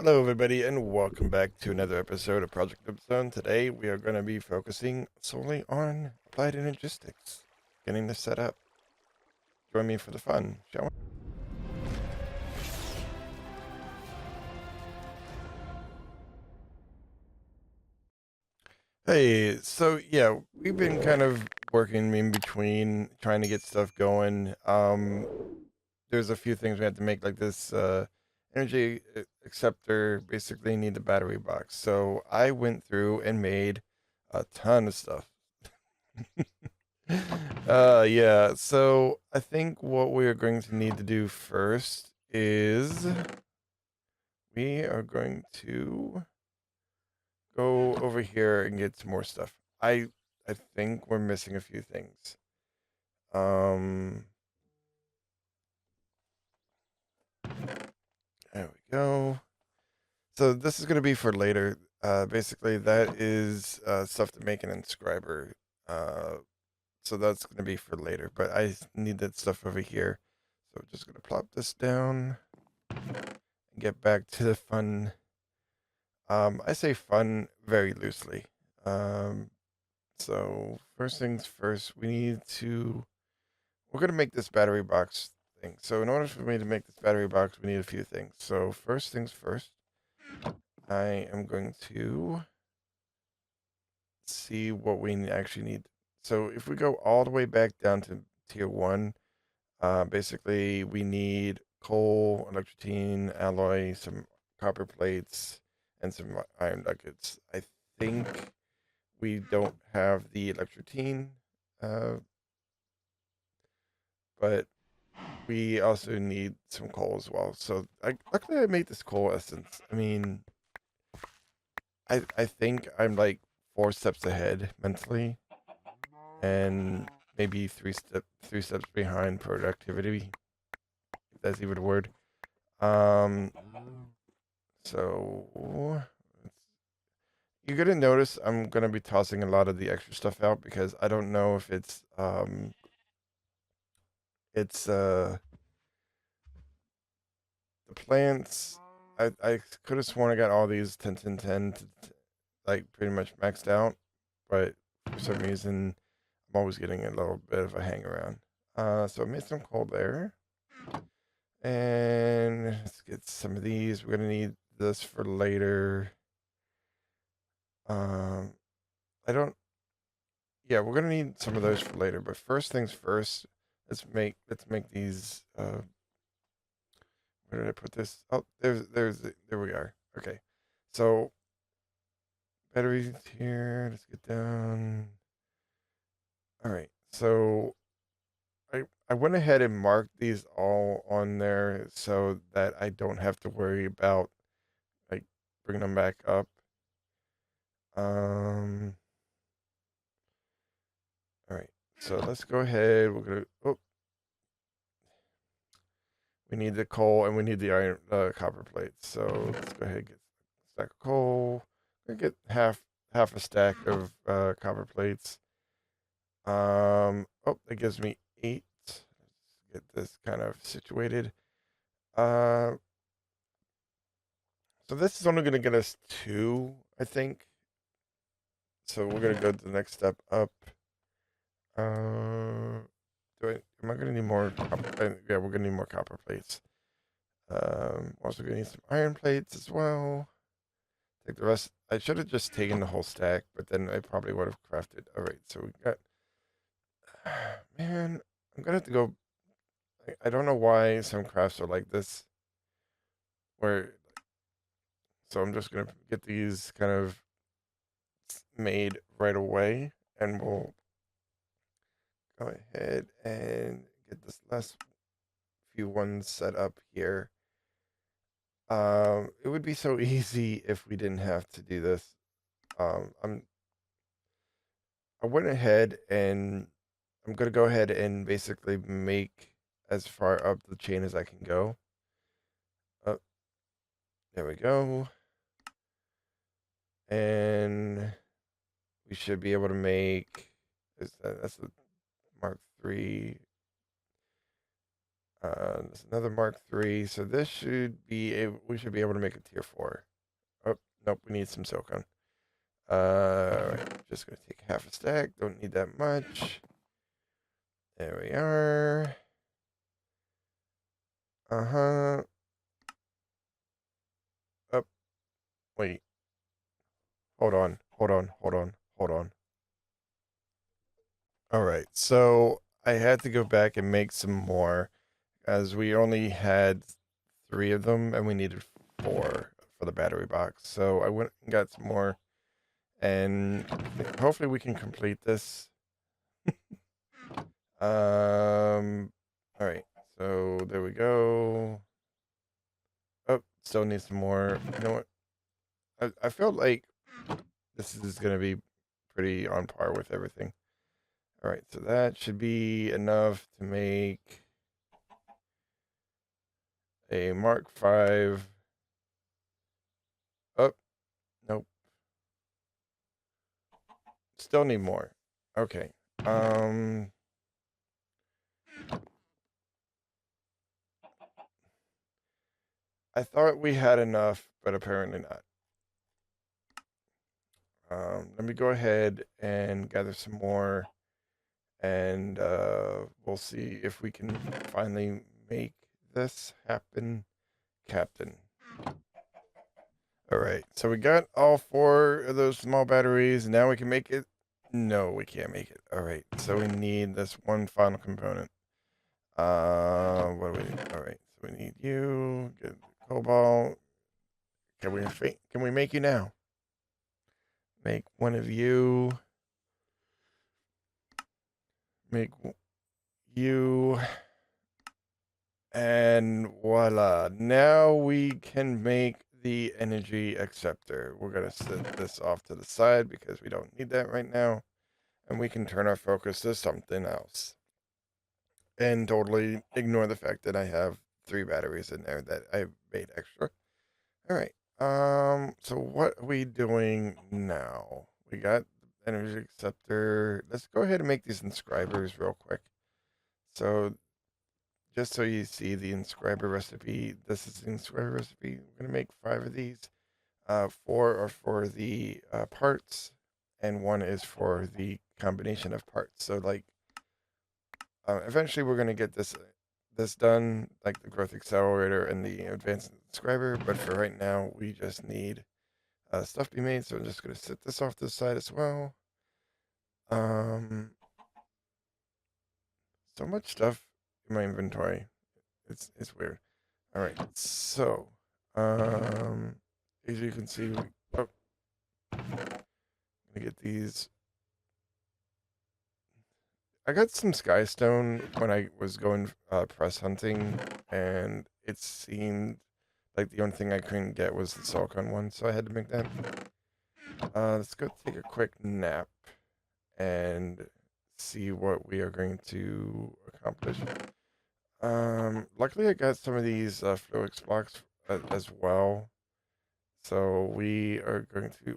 Hello, everybody, and welcome back to another episode of Project Zone. Today, we are going to be focusing solely on applied energistics, getting this set up. Join me for the fun, shall we? Hey, so yeah, we've been kind of working in between trying to get stuff going. There's a few things we have to make, like this energy acceptor. Basically, need the battery box. So I went through and made a ton of stuff. Yeah, so I think what we're going to need to do first is we are going to go over here and get some more stuff. I think we're missing a few things. Um, there we go. So this is gonna be for later. Basically that is stuff to make an inscriber. Uh, so that's gonna be for later. But I need that stuff over here. So I'm just gonna plop this down and get back to the fun. I say fun very loosely. Um, so first things first, we're gonna make this battery box thing. So in order for me to make this battery box, we need a few things. So first things first, I am going to see what we actually need. So if we go all the way back down to tier one, basically we need coal, electrotine, alloy, some copper plates, and some iron nuggets. I think we don't have the electrotine, uh, but we also need some coal as well. So luckily I made this coal essence. I mean, I think I'm like 4 steps ahead mentally, and maybe three steps behind productivity, if that's even a word. Um, so you're gonna notice I'm gonna be tossing a lot of the extra stuff out because I don't know if it's the plants. I could have sworn I got all these 10 10 10 like pretty much maxed out, but for some reason I'm always getting a little bit of a hang around. So I made some coal there. And let's get some of these. We're gonna need this for later. Um, I don't. Yeah, we're gonna need some of those for later. But first things first. Let's make these. Where did I put this? Oh, there we are. Okay, so batteries here. Let's get down. All right. So I went ahead and marked these all on there so that I don't have to worry about like bringing them back up. Um. All right. So let's go ahead. We're gonna. Oh, we need the coal and we need the iron, copper plates. So let's go ahead and get a stack of coal. We're gonna get half a stack of copper plates. Oh, that gives me 8. Let's get this kind of situated. Uh, so this is only gonna get us 2, I think. So we're gonna go to the next step up. Uh, am I gonna need more? Yeah, we're gonna need more copper plates. Also gonna need some iron plates as well. Take the rest. I should have just taken the whole stack, but then I probably would have crafted. All right, so we got. Man, I'm gonna have to go. I don't know why some crafts are like this. Where so I'm just gonna get these kind of made right away, and we'll go ahead and get this last few ones set up here. It would be so easy if we didn't have to do this. I went ahead and I'm gonna go ahead and basically make as far up the chain as I can go. Oh, there we go. And we should be able to make that's the Mark 3. There's another Mark III. So this should be we should be able to make a tier 4. Oh, nope, we need some silicon. Just gonna take half a stack. Don't need that much. There we are. Uh-huh. Up. Wait. Hold on. Hold on. Hold on. Hold on. All right. So I had to go back and make some more as we only had 3 of them and we needed 4 for the battery box. So I went and got some more and hopefully we can complete this. All right. So there we go. Oh, still need some more. You know what? I felt like this is going to be pretty on par with everything. All right, so that should be enough to make a Mark V. Oh, nope. Still need more. Okay. I thought we had enough, but apparently not. Let me go ahead and gather some more, and we'll see if we can finally make this happen, Captain. All right, so we got all 4 of those small batteries. Now we can make it. No, we can't make it. All right, so we need this one final component. What do we need? All right, so we need you. Get cobalt. Can we make you now? Make one of you. Make you. And voila. Now we can make the energy acceptor. We're going to set this off to the side because we don't need that right now. And we can turn our focus to something else. And totally ignore the fact that I have 3 batteries in there that I made extra. All right. So what are we doing now? We got the energy acceptor. Let's go ahead and make these inscribers real quick. So just so you see the inscriber recipe, this is the inscriber recipe. We're gonna make 5 of these. 4 are for the parts, and 1 is for the combination of parts. So like, eventually we're gonna get this done, like the growth accelerator and the advanced inscriber. But for right now, we just need stuff be made. So I'm just gonna set this off to the side as well. So much stuff in my inventory. It's weird. All right, so as you can see, oh, I'm gonna get these. I got some skystone when I was going press hunting, and it seemed like the only thing I couldn't get was the silicon one, so I had to make that. Let's go take a quick nap and see what we are going to accomplish. Luckily I got some of these Fluix blocks as well. So we are going to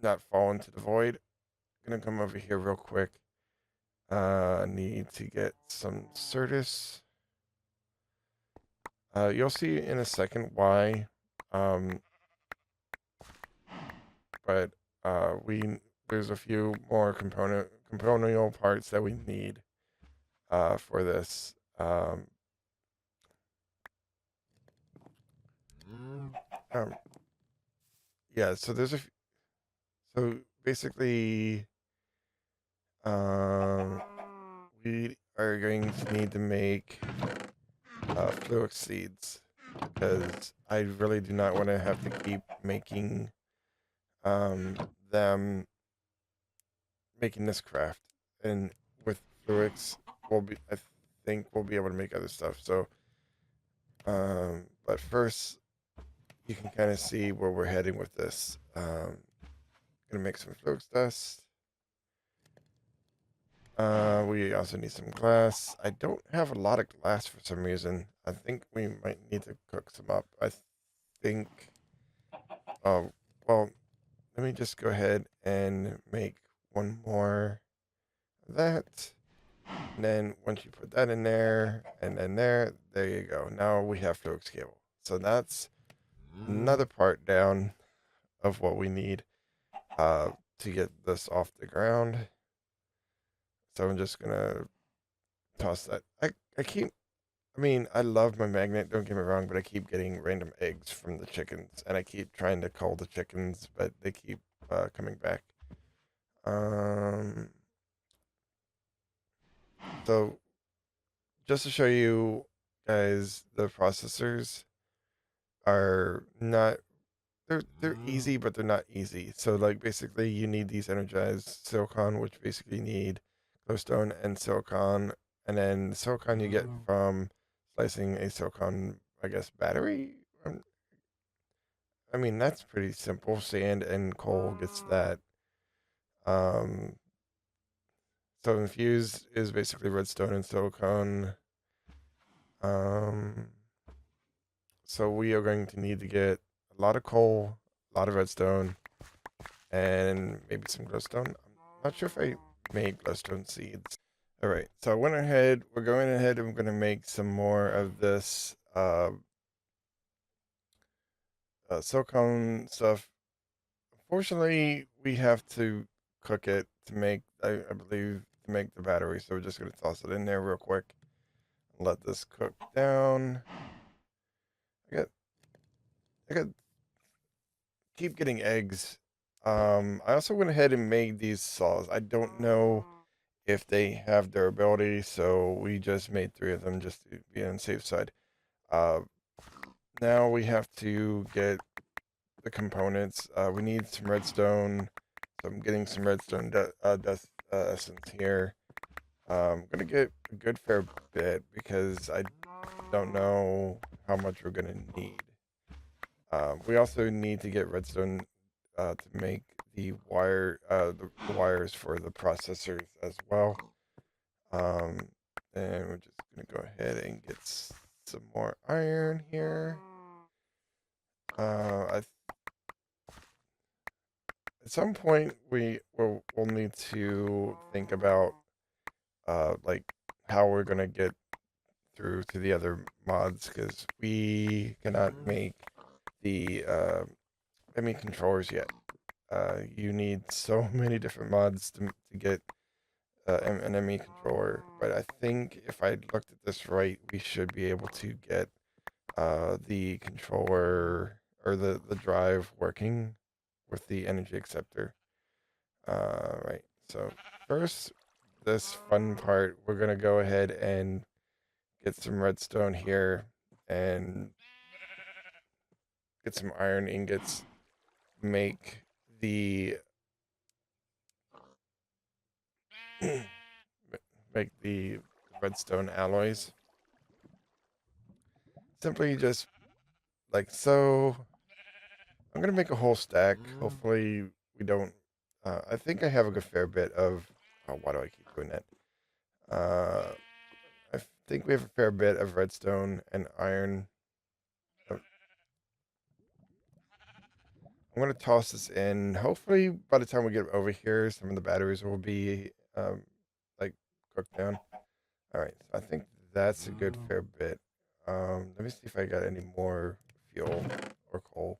not fall into the void. Gonna come over here real quick. Need to get some Certus. You'll see in a second why. But there's a few more componental parts that we need for this. Yeah, so so basically, we are going to need to make Fluix seeds because I really do not want to have to keep making them making this craft. And with Fluix, I think we'll be able to make other stuff. So, but first, you can kind of see where we're heading with this. Gonna make some Fluix dust. We also need some glass. I don't have a lot of glass for some reason. I think we might need to cook some up. I think, well, let me just go ahead and make one more of that. And then once you put that in there and then there you go. Now we have coax cable. So that's another part down of what we need to get this off the ground. So I'm just gonna toss that. I mean, I love my magnet, don't get me wrong, but I keep getting random eggs from the chickens, and I keep trying to call the chickens, but they keep coming back. Um, so just to show you guys, the processors are not they're easy, but they're not easy. So like basically, you need these energized silicon, which basically need glowstone and silicon, and then the silicon you get from slicing a silicon, I guess, battery. I mean, that's pretty simple. Sand and coal gets that. Um, so infused is basically redstone and silicon. Um, so we are going to need to get a lot of coal, a lot of redstone, and maybe some glowstone. I'm not sure if I made glowstone seeds. All right, so I went ahead. We're going ahead and we're going to make some more of this silicone stuff. Unfortunately, we have to cook it to make, I believe, to make the battery. So we're just going to toss it in there real quick. Let this cook down. I got keep getting eggs. I also went ahead and made these saws. I don't know if they have durability, so we just made 3 of them just to be on the safe side. Uh, now we have to get the components. We need some redstone, so I'm getting some redstone dust essence here. I'm gonna get a good fair bit because I don't know how much we're gonna need. We also need to get redstone to make the the wires for the processors as well. And we're just gonna go ahead and get some more iron here. At some point we'll need to think about like how we're gonna get through to the other mods because we cannot make the controllers yet. You need so many different mods to get an ME controller, but I think if I looked at this right, we should be able to get the controller or the drive working with the energy acceptor. Right. So first, this fun part, we're gonna go ahead and get some redstone here and get some iron ingots. Make the make the redstone alloys. Simply just like so. I'm gonna make a whole stack. Hopefully we don't. I think I have a good fair bit of. Oh, why do I keep doing that? I think we have a fair bit of redstone and iron. I'm gonna toss this in. Hopefully, by the time we get over here, some of the batteries will be like cooked down. All right, so I think that's a good fair bit. Let me see if I got any more fuel or coal.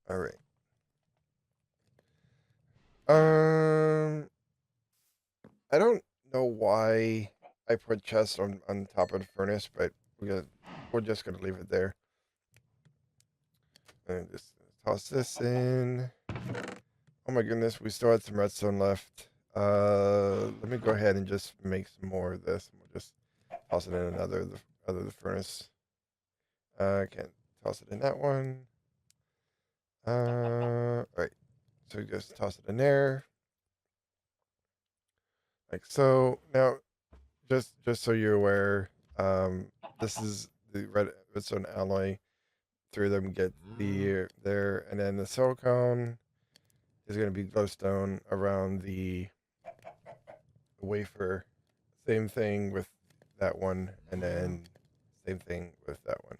All right. Um, I don't know why I put chests on top of the furnace, but we're just gonna leave it there. And just toss this in. Oh my goodness, we still had some redstone left. Let me go ahead and just make some more of this. We'll just toss it in the furnace. I can't toss it in that one. Right. So just toss it in there, like so. Now, just so you're aware, this is the redstone alloy. 3 of them get there, and then the silicone is going to be glowstone around the wafer. Same thing with that one, and then same thing with that one.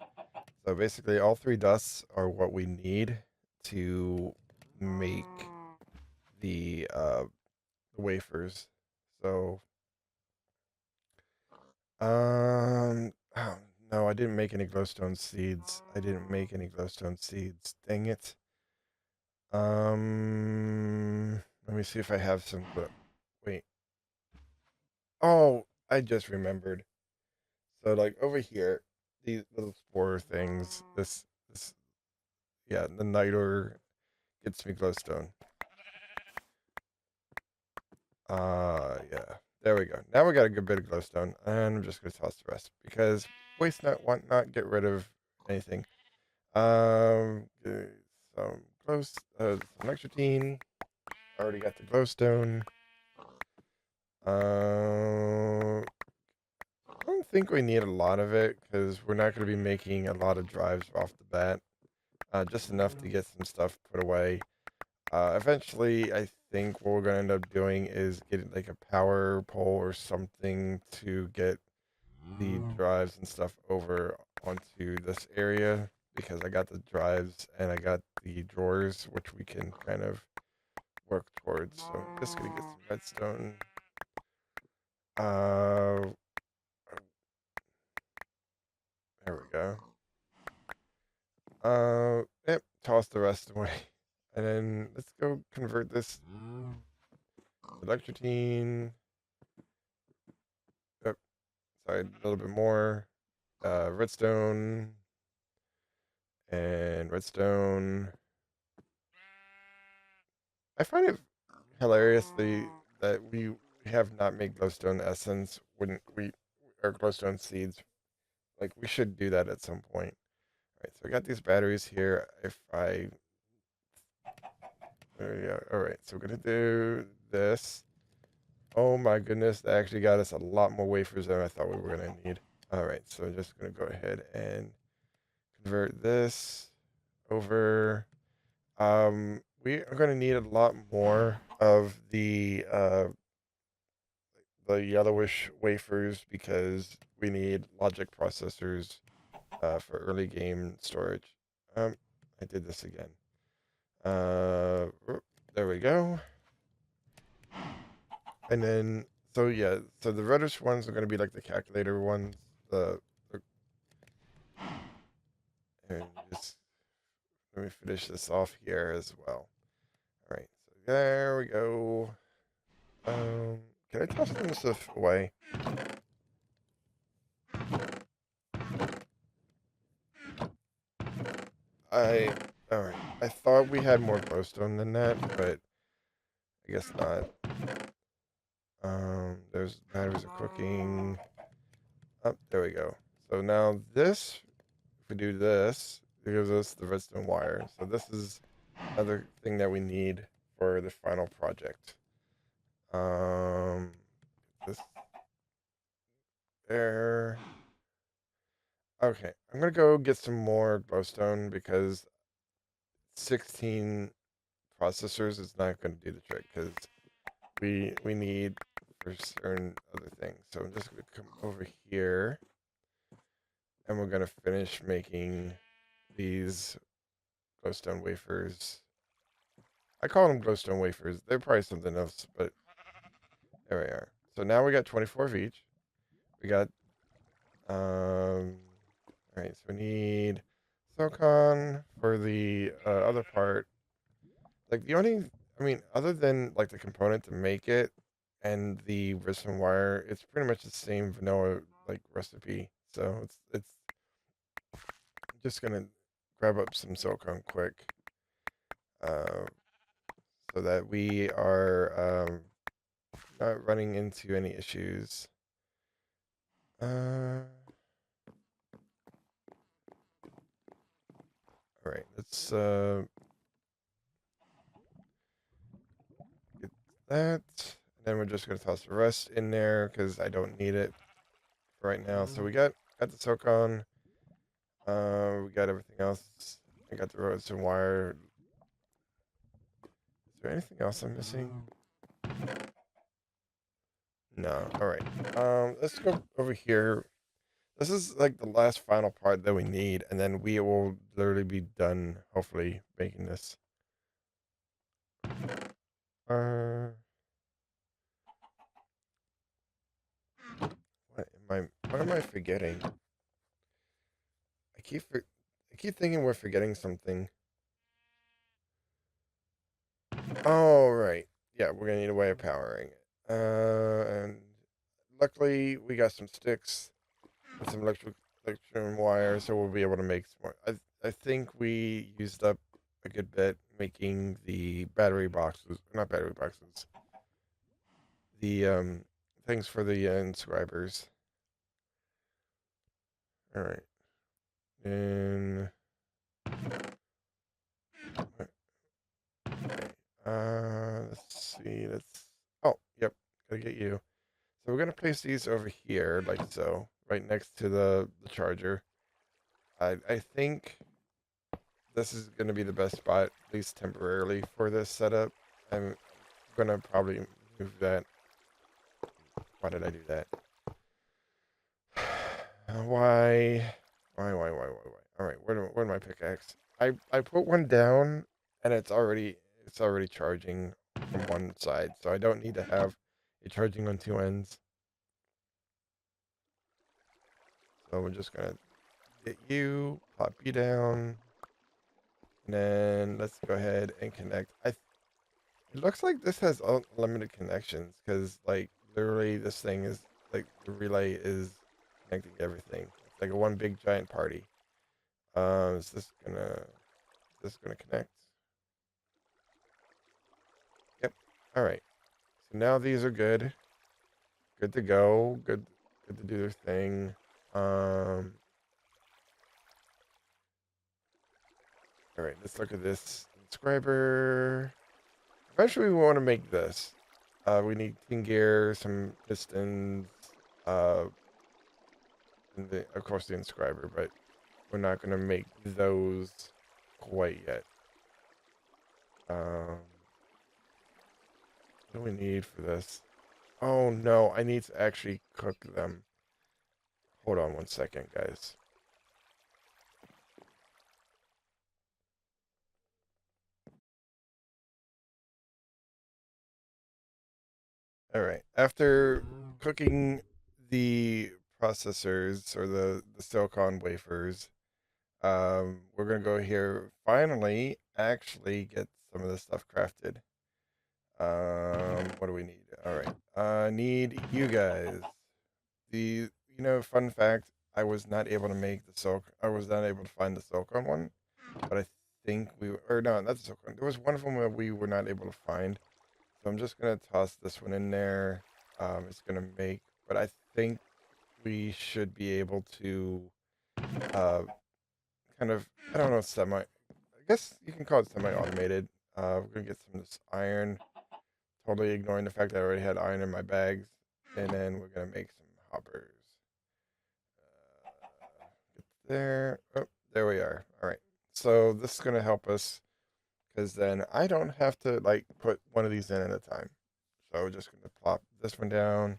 So basically, all three dusts are what we need to make the wafers. So, oh, no, I didn't make any glowstone seeds. I didn't make any glowstone seeds. Dang it. Let me see if I have some. Wait. Oh, I just remembered. So like over here, these little spore things. This, yeah, the niter gets me glowstone. Yeah. There we go. Now we got a good bit of glowstone, and I'm just gonna toss the rest because waste not, want not, get rid of anything. Okay, some some Nextratine. Already got the glowstone. I don't think we need a lot of it because we're not going to be making a lot of drives off the bat. Just enough to get some stuff put away. Eventually, I think what we're going to end up doing is getting like a power pole or something to get the drives and stuff over onto this area because I got the drives and I got the drawers, which we can kind of work towards. So I'm just going to get some redstone. There we go. Yep, toss the rest away. And then let's go convert this electrotine. Yep, sorry, a little bit more. Redstone. And redstone. I find it hilarious that we have not made glowstone essence when we or glowstone seeds. Like we should do that at some point. All right, so I got these batteries here. If I there we go. All right, so we're gonna do this. Oh my goodness, that actually got us a lot more wafers than I thought we were gonna need. All right, so I'm just gonna go ahead and convert this over. We are gonna need a lot more of the yellowish wafers because we need logic processors for early game storage. I did this again. There we go. And then, so yeah, so the reddish ones are going to be like the calculator ones. The and just let me finish this off here as well. All right, so there we go. Can I toss some stuff away? I all right. I thought we had more glowstone than that, but I guess not. There's batteries are cooking. Oh, there we go. So now this, if we do this, it gives us the redstone wire. So this is another thing that we need for the final project. This there. Okay, I'm gonna go get some more glowstone because 16 processors is not gonna do the trick because we need for certain other things. So I'm just gonna come over here and we're gonna finish making these glowstone wafers. I call them glowstone wafers. They're probably something else, but there we are. So now we got 24 of each. We got all right, so we need silicon for the other part. Like the only, I mean, other than like the component to make it and the redstone wire, it's pretty much the same vanilla like recipe. So it's just gonna grab up some silicon quick, uh, so that we are not running into any issues. All right, let's get that. And then we're just gonna toss the rest in there because I don't need it for right now. So we got the silicon. We got everything else. I got the redstone wire. Is there anything else I'm missing? No. All right. Let's go over here. This is like the last final part that we need, and then we will literally be done, hopefully, making this. Uh, what am I forgetting? I keep for, I keep thinking we're forgetting something. Oh, right. Yeah, we're gonna need a way of powering it. And luckily we got some sticks and some electric wire, so we'll be able to make some more. I think we used up a good bit making the battery boxes, not battery boxes, the things for the inscribers. All right, and let's see. Let's. Oh, yep. Gotta get you. So we're gonna place these over here, like so, right next to the charger. I think this is gonna be the best spot, at least temporarily, for this setup. I'm gonna probably move that. Why did I do that? Why? Why? All right, where my pickaxe? I put one down, and it's already charging from one side, so I don't need to have it charging on two ends. So we're just gonna get you, pop you down, and then let's go ahead and connect. It looks like this has unlimited connections because, like, literally, this thing is like the relay is connecting everything. It's like a one big giant party. Is this gonna connect? Yep. All right. So now these are good. Good to go. Good to do their thing. All right. Let's look at this subscriber. Eventually, we want to make this. We need tin gear, some pistons, uh, and of course the inscriber, but we're not gonna make those quite yet. What do we need for this? Oh no, I need to actually cook them. Hold on one second, guys. All right. After cooking the processors or the silicon wafers, we're gonna go here finally actually get some of this stuff crafted. What do we need? All right. Need you guys. Fun fact, I was not able to make the silk. I was not able to find the silicone one, but I think or no, not the silicone. There was one of them that we were not able to find. So I'm just gonna toss this one in there. It's gonna make, but I think we should be able to, uh, kind of, I don't know, I guess you can call it semi-automated. We're gonna get some of this iron. Totally ignoring the fact that I already had iron in my bags. And then we're going to make some hoppers. Get there. Oh, there we are. All right. So this is going to help us because then I don't have to like put one of these in at a time. So we're just going to plop this one down,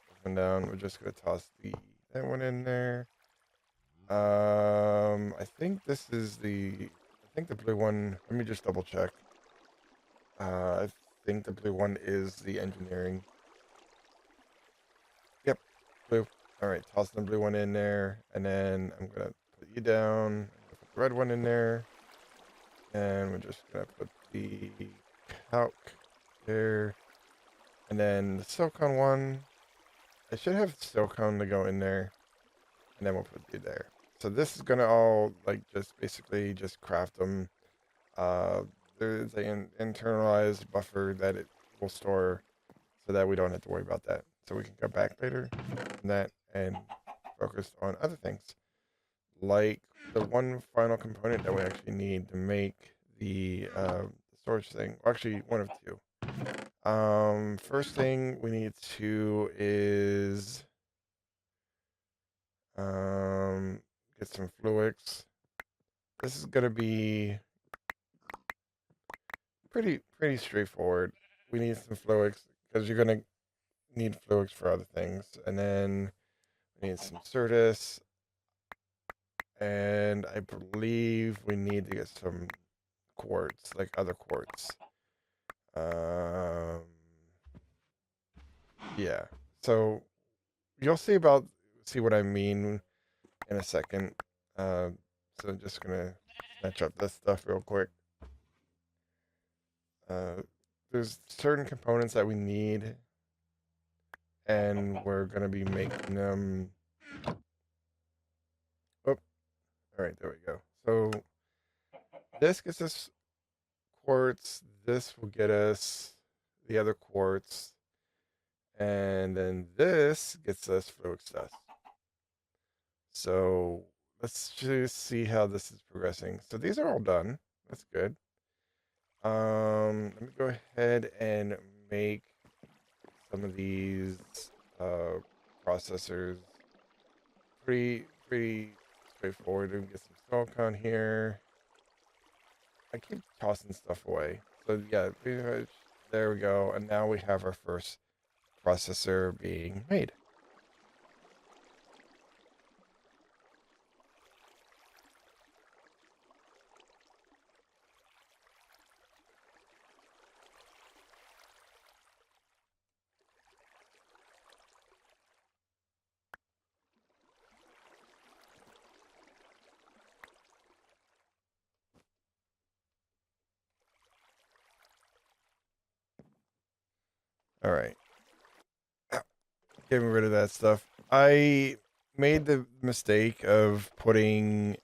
this one down. We're just going to toss that one in there. I think I think the blue one, let me just double check. I think the blue one is the engineering. Yep, blue. All right, toss the blue one in there, and then I'm gonna put you down. Put the red one in there, and we're just gonna put the calc there, and then the silicone one. I should have silicone to go in there, and then we'll put you there. So this is gonna all like just basically just craft them. Uh, there's an internalized buffer that it will store, so that we don't have to worry about that. So we can come back later on that and focus on other things, like the one final component that we actually need to make the storage thing. Well, actually, one of two. First thing we need to is get some Fluix. This is gonna be pretty straightforward. We need some Fluix because you're gonna need Fluix for other things, and then We need some Certus. And I believe we need to get some quartz, like other quartz. Yeah. So you'll see what I mean in a second. So I'm just gonna snatch up this stuff real quick. There's certain components that we need, and we're gonna be making them. Oh, all right, there we go. So this gets us quartz. This will get us the other quartz, and then this gets us fluix dust. So let's just see how this is progressing. So these are all done. That's good. Let me go ahead and make some of these processors. Pretty straightforward. We can get some silicon here. I keep tossing stuff away. So yeah, pretty much there we go. And now we have our first processor being made. All right. Getting rid of that stuff. I made the mistake of putting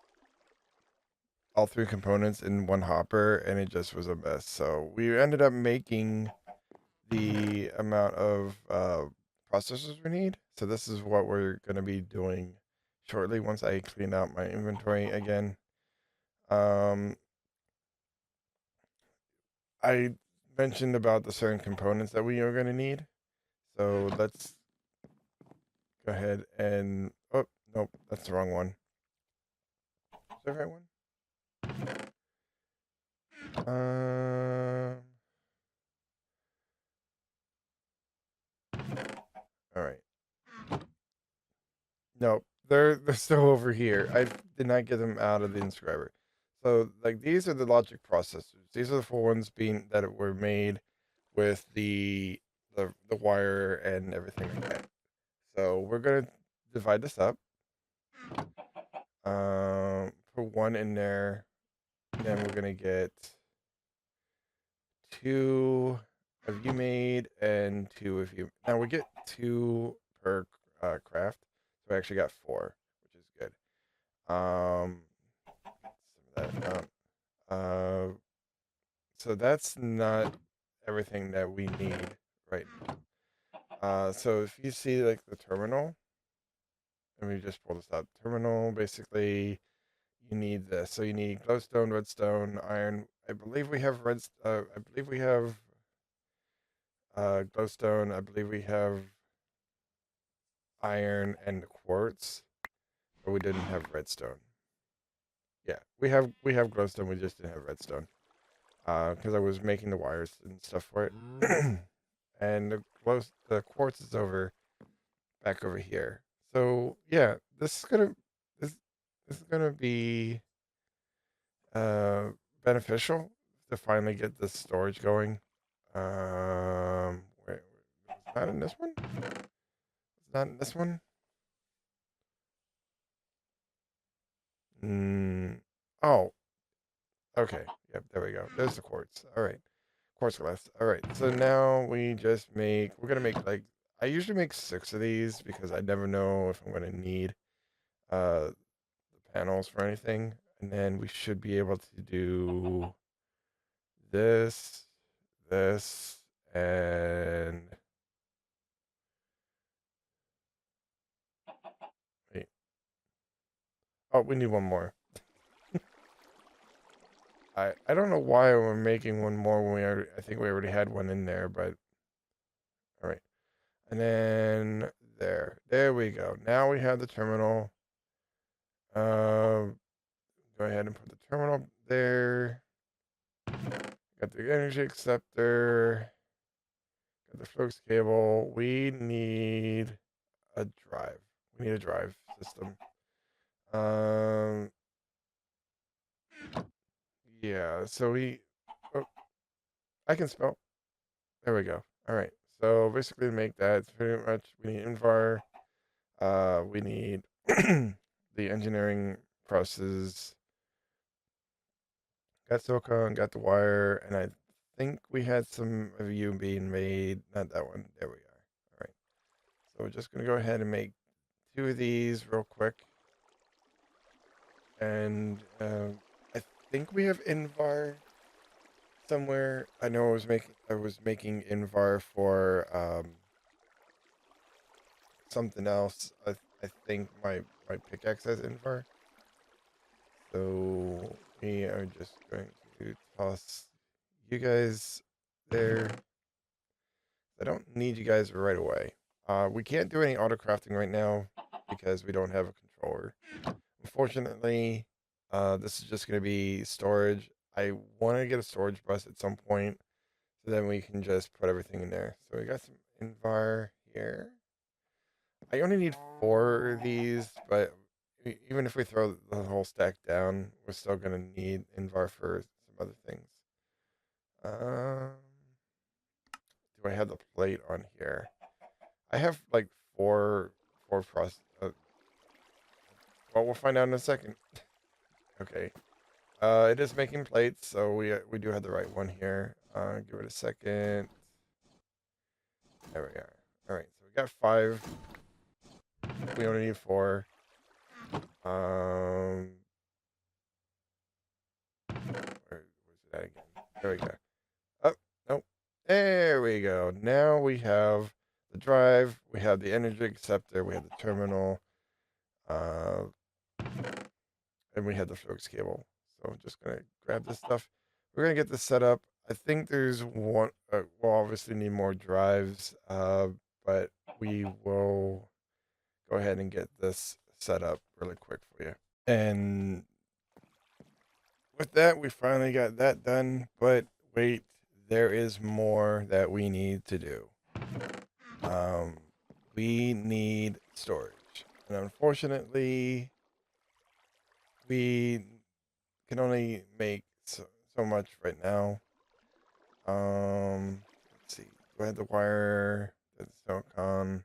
all three components in one hopper, and it just was a mess. So we ended up making the amount of processors we need. So this is what we're going to be doing shortly once I clean out my inventory again. I mentioned about the certain components that we are going to need. So let's go ahead and... Oh, nope, that's the wrong one. Is that the right one? All right. No, they're still over here. I did not get them out of the inscriber. So like these are the logic processors. These are the four ones being that were made with the wire and everything like that. So we're gonna divide this up. Put one in there. Then we're gonna get 2 of you made and 2 of you. Now we get 2 per craft. So I actually got 4, which is good. Some of that. So that's not everything that we need right now. So if you see like the terminal, let me just pull this up. Terminal, basically, you need this. So you need glowstone, redstone, iron. I believe we have I believe we have glowstone. I believe we have iron and quartz, but we didn't have redstone. Yeah, we have glowstone. We just didn't have redstone. Because I was making the wires and stuff for it. And the quartz is back over here. So yeah, this this is gonna be beneficial to finally get this storage going. Wait, it's not in this one. It's not in this one. Oh, okay. Yep, there we go. There's the quartz. All right. Quartz glass. All right. So now we're gonna make like, I usually make 6 of these because I never know if I'm gonna need the panels for anything. And then we should be able to do this, this, and wait. Oh, we need one more. I don't know why we're making one more when I think we already had one in there, but all right. And then there we go. Now we have the terminal. Go ahead and put the terminal there. Got the energy acceptor. Got the flux cable. We need a drive. We need a drive system. Um, yeah. So oh, I can spell. There we go. All right. So basically, to make that, it's pretty much we need Invar. We need the engineering processes. Got silicone, got the wire, and I think we had some of you being made. Not that one. There we are. All right. So we're just gonna go ahead and make 2 of these real quick, and I think we have Invar somewhere. I know I was making Invar for something else. I think my pickaxe has Invar. So we are just going to toss you guys there. I don't need you guys right away. We can't do any auto crafting right now because we don't have a controller. Unfortunately, this is just going to be storage. I want to get a storage bus at some point, so then we can just put everything in there. So we got some Invar here. I only need 4 of these, but even if we throw the whole stack down, we're still going to need Invar for some other things. Do I have the plate on here? I have like four process. Well, we'll find out in a second. Okay. It is making plates, so we do have the right one here. Give it a second. There we are. All right, so we got 5. We only need 4. Where's it at again? There we go. Oh, nope. There we go. Now we have the drive. We have the energy acceptor. We have the terminal. Uh, and we have the flux cable. So I'm just gonna grab this stuff. We're gonna get this set up. I think there's one. We'll obviously need more drives, but we will go ahead and get this set up really quick for you. And with that, we finally got that done. But wait, there is more that we need to do. We need storage, and unfortunately, we can only make so much right now. Let's see. Do I have the wire? The silicon.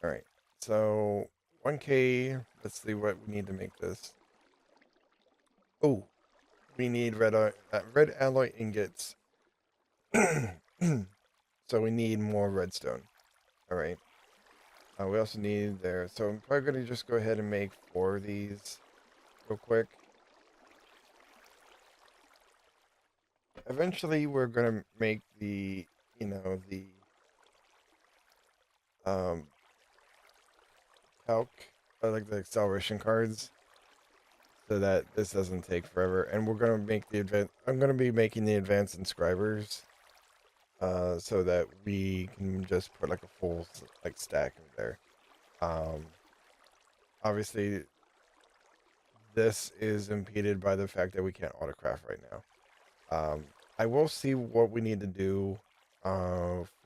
All right. So 1K. Let's see what we need to make this. Oh, we need red alloy ingots. So we need more redstone. All right. We also need there. So I'm probably gonna just go ahead and make 4 of these real quick. Eventually, we're gonna make the um calc, like the acceleration cards, so that this doesn't take forever. And we're gonna make I'm gonna be making the advanced inscribers, so that we can just put like a full like stack in there. Obviously, this is impeded by the fact that we can't autocraft right now. I will see what we need to do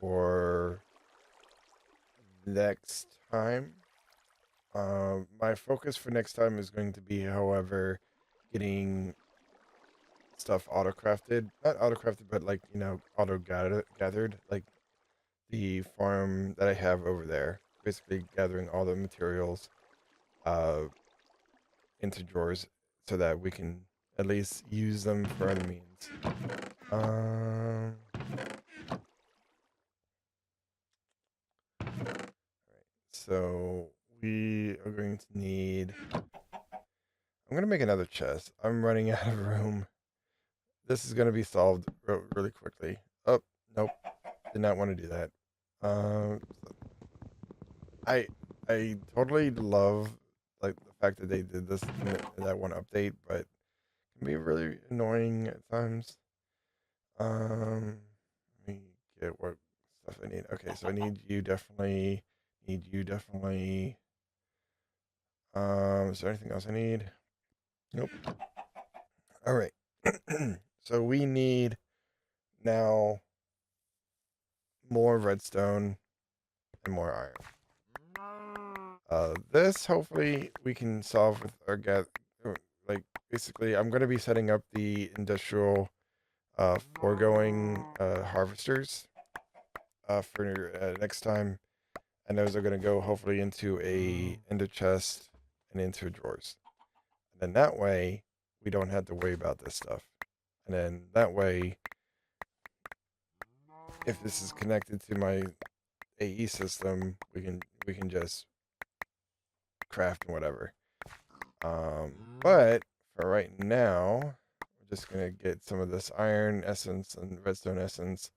for next time. My focus for next time is going to be, however, getting stuff auto-crafted. Not auto-crafted, but like, auto-gathered. Like the farm that I have over there. Basically gathering all the materials into drawers so that we can at least use them for other means. Alright, so we are going to need... I'm going to make another chest. I'm running out of room. This is going to be solved really quickly. Oh, nope. Did not want to do that. I totally love like the fact that they did this in that one update, but it can be really annoying at times. Let me get what stuff I need. Okay, so I need you definitely. Need you definitely. Is there anything else I need? Nope. All right. So we need now more redstone and more iron. This hopefully we can solve with our like basically I'm going to be setting up the industrial foregoing harvesters for next time, and those are going to go hopefully into a ender chest and into drawers, and then that way we don't have to worry about this stuff, and then that way if this is connected to my AE system we can just craft and whatever. But for right now, we're just gonna get some of this iron essence and redstone essence,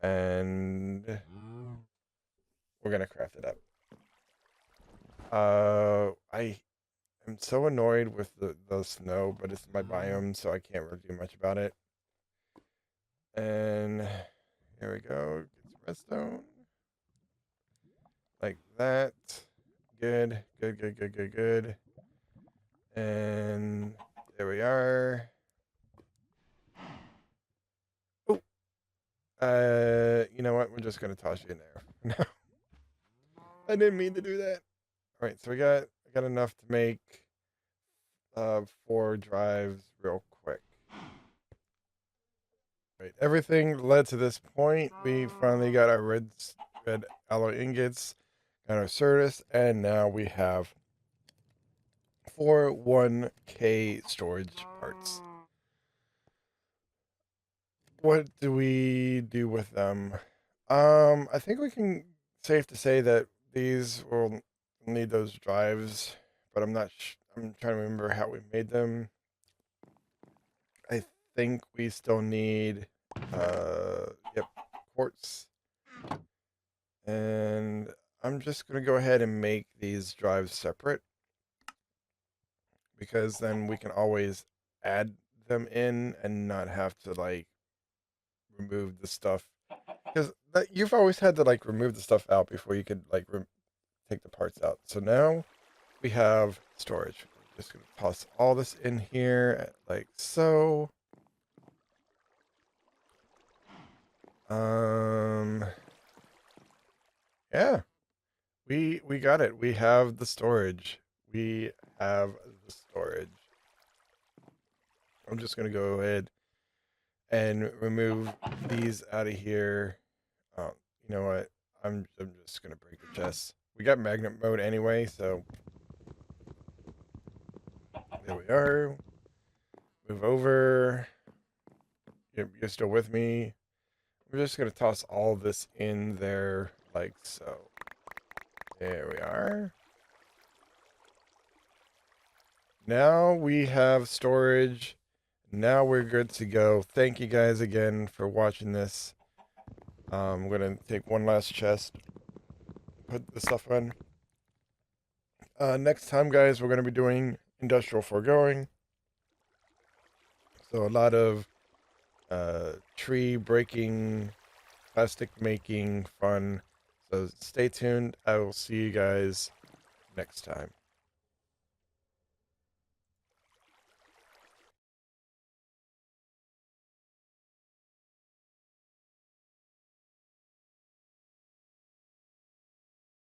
and we're gonna craft it up. I am so annoyed with the snow, but it's my biome, so I can't really do much about it. And here we go. Get some redstone, like that. Good, good, good, good, good, good. And there we are. You know what? We're just gonna toss you in there. No, I didn't mean to do that. All right, so we got enough to make 4 drives real quick. Right, everything led to this point. We finally got our red alloy ingots, got our Certus, and now we have 4 1K storage parts. What do we do with them? I think we can safe to say that these will need those drives, but I'm not. I'm trying to remember how we made them. I think we still need, yep, quartz, and I'm just gonna go ahead and make these drives separate because then we can always add them in and not have to like remove the stuff because you've always had to like remove the stuff out before you could like take the parts out. So now we have storage. We're just gonna toss all this in here like so. Yeah, we got it. We have the storage. We have the storage. I'm just gonna go ahead and remove these out of here. You know what? I'm just gonna break the chest. We got magnet mode anyway, so there we are. Move over. You're still with me. We're just gonna toss all this in there like so. There we are. Now we have storage. Now we're good to go. Thank you guys again for watching this. I'm gonna take one last chest, put the stuff in. Next time, guys, we're gonna be doing industrial foregoing. So a lot of tree breaking, plastic making fun. So stay tuned. I will see you guys next time.